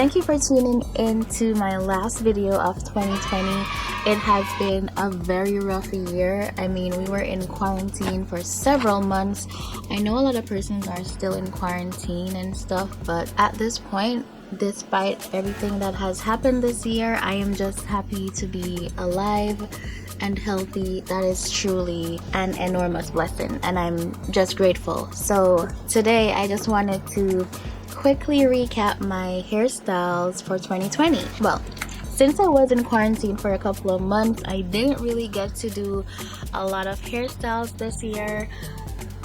thank you for tuning in to my last video of 2020. It has been a very rough year. I mean, we were in quarantine for several months. I know a lot of persons are still in quarantine and stuff, but at this point, despite everything that has happened this year, I am just happy to be alive and healthy. That is truly an enormous blessing, and I'm just grateful. So today I just wanted to quickly recap my hairstyles for 2020. Well, since I was in quarantine for a couple of months, I didn't really get to do a lot of hairstyles this year,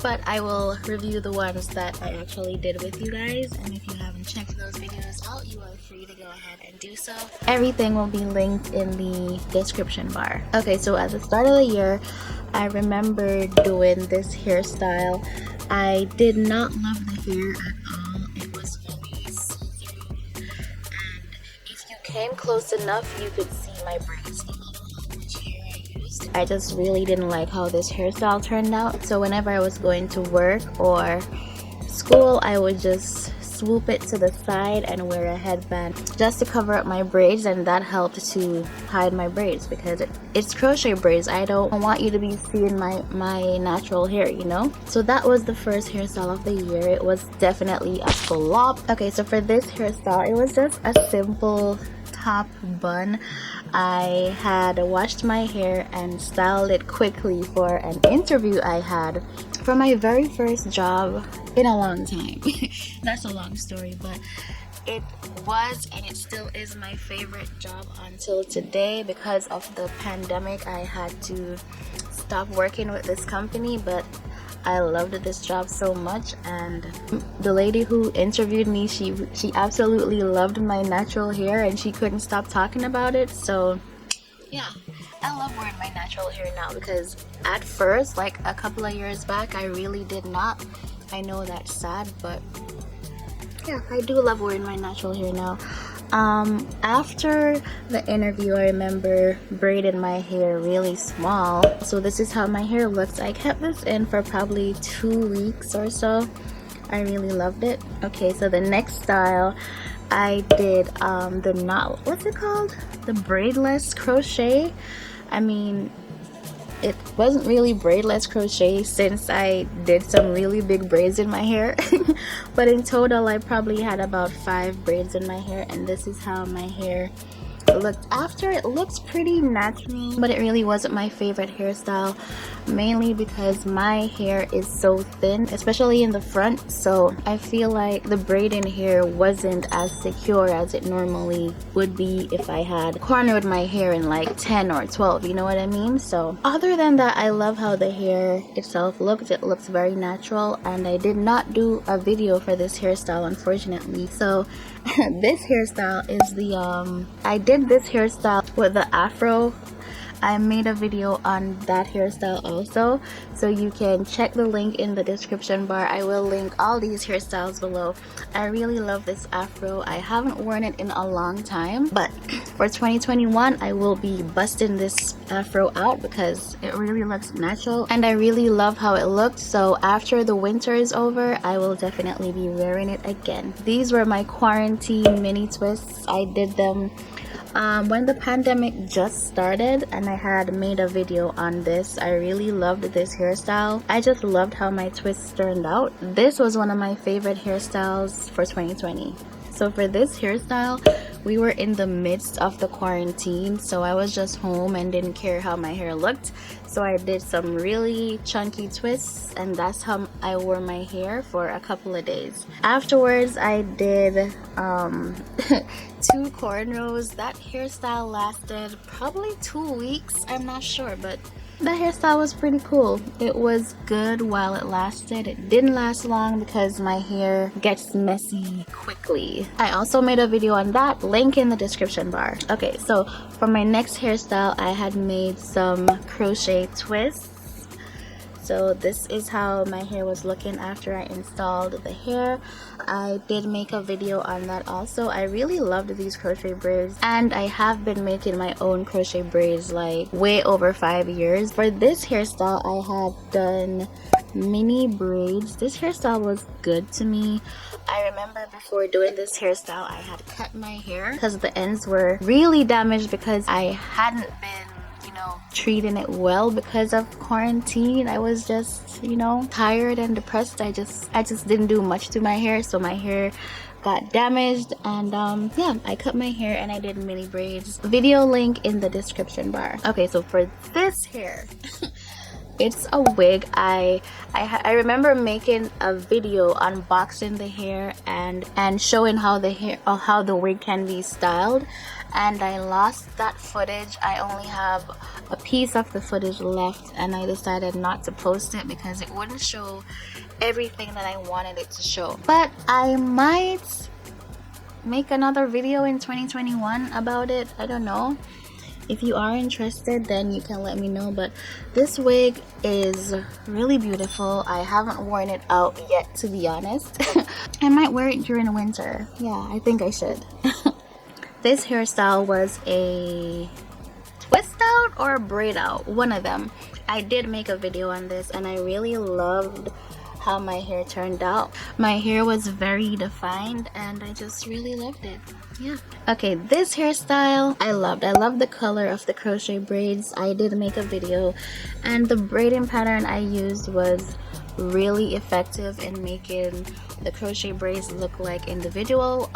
but I will review the ones that I actually did with you guys, and if you haven't checked those videos out, you are free to go ahead and do so. Everything will be linked in the description bar. Okay, so at the start of the year, I remember doing this hairstyle. I did not love the hair at all. It was very see-through, and if you came close enough, you could see my braids. I just really didn't like how this hairstyle turned out, so whenever I was going to work or school, I would just swoop it to the side and wear a headband just to cover up my braids, and that helped to hide my braids because it's crochet braids. I don't want you to be seeing my natural hair, you know? So that was the first hairstyle of the year. It was definitely a flop. Okay, so for this hairstyle, it was just a simple top bun. I had washed my hair and styled it quickly for an interview I had for my very first job in a long time. That's a long story, but it was and it still is my favorite job until today. Because of the pandemic, I had to stop working with this company, but I loved this job so much, and the lady who interviewed me, she absolutely loved my natural hair and she couldn't stop talking about it. So yeah, I love wearing my natural hair now, because at first, like a couple of years back, I really did not. I know that's sad, but yeah, I do love wearing my natural hair now. After the interview, I remember braiding my hair really small. So this is how my hair looks. I kept this in for probably 2 weeks or so. I really loved it. Okay, so the next style, I did the knot, what's it called? The braidless crochet. I mean, it wasn't really braidless crochet since I did some really big braids in my hair. But in total, I probably had about 5 braids in my hair, and this is how my hair looked after. It looks pretty natural, but it really wasn't my favorite hairstyle, mainly because my hair is so thin, especially in the front, so I feel like the braiding hair wasn't as secure as it normally would be if I had cornered my hair in like 10 or 12, you know what I mean? So other than that, I love how the hair itself looks. It looks very natural, and I did not do a video for this hairstyle, unfortunately. So this hairstyle is the I did this hairstyle with the afro. I made a video on that hairstyle also, so you can check the link in the description bar. I will link all these hairstyles below. I really love this afro. I haven't worn it in a long time, but for 2021 I will be busting this afro out because it really looks natural, and I really love how it looked. So after the winter is over, I will definitely be wearing it again. These were my quarantine mini twists. I did them when the pandemic just started, and I had made a video on this. I really loved this hairstyle. I just loved how my twists turned out. This was one of my favorite hairstyles for 2020. So for this hairstyle, we were in the midst of the quarantine, so I was just home and didn't care how my hair looked. So I did some really chunky twists, and that's how I wore my hair for a couple of days. Afterwards, I did 2 cornrows. That hairstyle lasted probably 2 weeks. I'm not sure, but the hairstyle was pretty cool. It was good while it lasted. It didn't last long because my hair gets messy quickly. I also made a video on that, link in the description bar. Okay, so for my next hairstyle, I had made some crochet twists. So this is how my hair was looking after I installed the hair. I did make a video on that also. I really loved these crochet braids, and I have been making my own crochet braids like way over 5 years. For this hairstyle, I had done mini braids. This hairstyle was good to me. I remember before doing this hairstyle, I had cut my hair because the ends were really damaged because I hadn't been, you know, treating it well because of quarantine. I was just, you know, tired and depressed. I just didn't do much to my hair, so my hair got damaged. And yeah, I cut my hair and I did mini braids. Video link in the description bar. Okay, so for this hair it's a wig. I remember making a video unboxing the hair and showing how the wig can be styled, and I lost that footage. I only have a piece of the footage left, and I decided not to post it because it wouldn't show everything that I wanted it to show. But I might make another video in 2021 about it. I don't know. If you are interested, then you can let me know. But this wig is really beautiful. I haven't worn it out yet, to be honest. I might wear it during the winter. Yeah, I think I should. This hairstyle was a twist out or a braid out, one of them. I did make a video on this and I really loved how my hair turned out. My hair was very defined and I just really loved it. Yeah. Okay, this hairstyle I loved. I loved the color of the crochet braids. I did make a video and the braiding pattern I used was really effective in making the crochet braids look like individual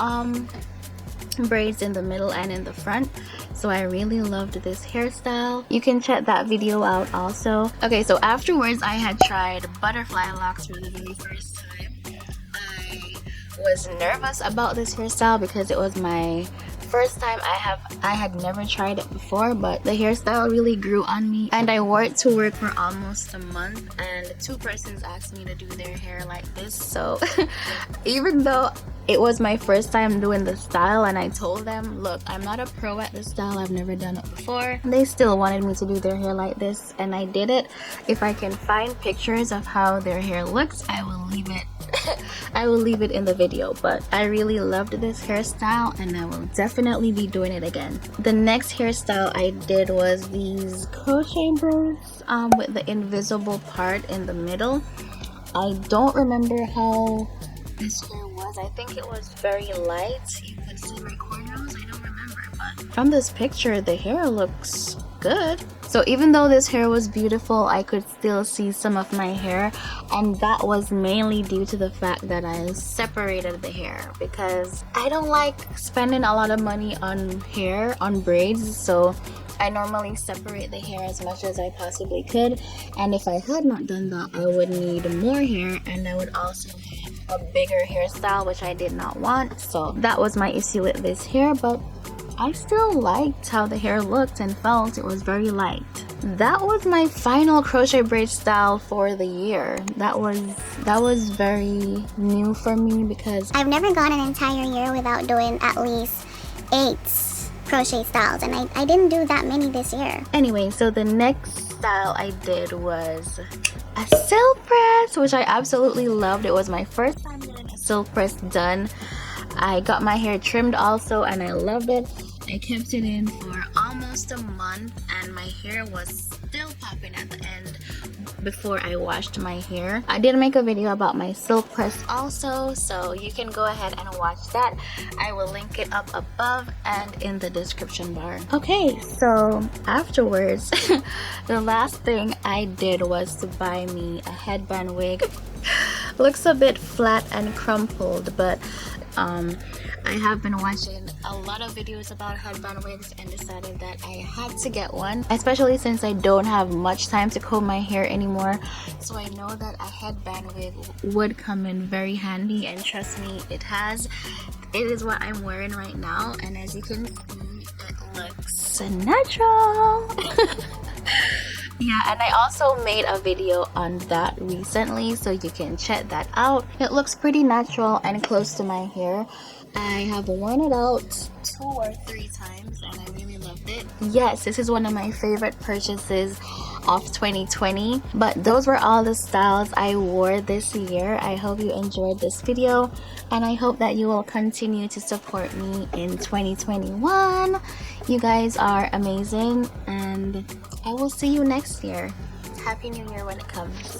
braids in the middle and in the front. So I really loved this hairstyle. You can check that video out also. Okay, so afterwards I had tried butterfly locks for the very first time. I was nervous about this hairstyle because it was my first time. I had never tried it before, but the hairstyle really grew on me and I wore it to work for almost a month, and 2 persons asked me to do their hair like this. So even though it was my first time doing the style and I told them, look, I'm not a pro at this style, I've never done it before, they still wanted me to do their hair like this, and I did it. If I can find pictures of how their hair looks, I will leave it I will leave it in the video. But I really loved this hairstyle and I will definitely be doing it again. The next hairstyle I did was these crochet braids with the invisible part in the middle. I don't remember how this hair was. I think it was very light. You could see my cornrows. I don't remember, but from this picture the hair looks good. So even though this hair was beautiful, I could still see some of my hair, and that was mainly due to the fact that I separated the hair because I don't like spending a lot of money on hair, on braids. So I normally separate the hair as much as I possibly could, and if I had not done that, I would need more hair and I would also have a bigger hairstyle, which I did not want. So that was my issue with this hair, but I still liked how the hair looked and felt. It was very light. That was my final crochet braid style for the year. That was very new for me because I've never gone an entire year without doing at least 8 crochet styles, and I didn't do that many this year. Anyway, so the next style I did was a silk press, which I absolutely loved. It was my first time getting a silk press done. I got my hair trimmed also and I loved it. I kept it in for almost a month and my hair was still popping at the end before I washed my hair. I did make a video about my silk press also, so you can go ahead and watch that. I will link it up above and in the description bar. Okay, so afterwards the last thing I did was to buy me a headband wig. Looks a bit flat and crumpled, but I have been watching a lot of videos about headband wigs and decided that I had to get one, especially since I don't have much time to comb my hair anymore. So I know that a headband wig would come in very handy, and trust me, it has. It is what I'm wearing right now, and as you can see, it looks natural. Yeah, and I also made a video on that recently, so you can check that out. It looks pretty natural and close to my hair. I have worn it out 2 or 3 times and I really loved it. Yes, this is one of my favorite purchases of 2020. But those were all the styles I wore this year. I hope you enjoyed this video and I hope that you will continue to support me in 2021. You guys are amazing and I will see you next year. Happy New Year when it comes.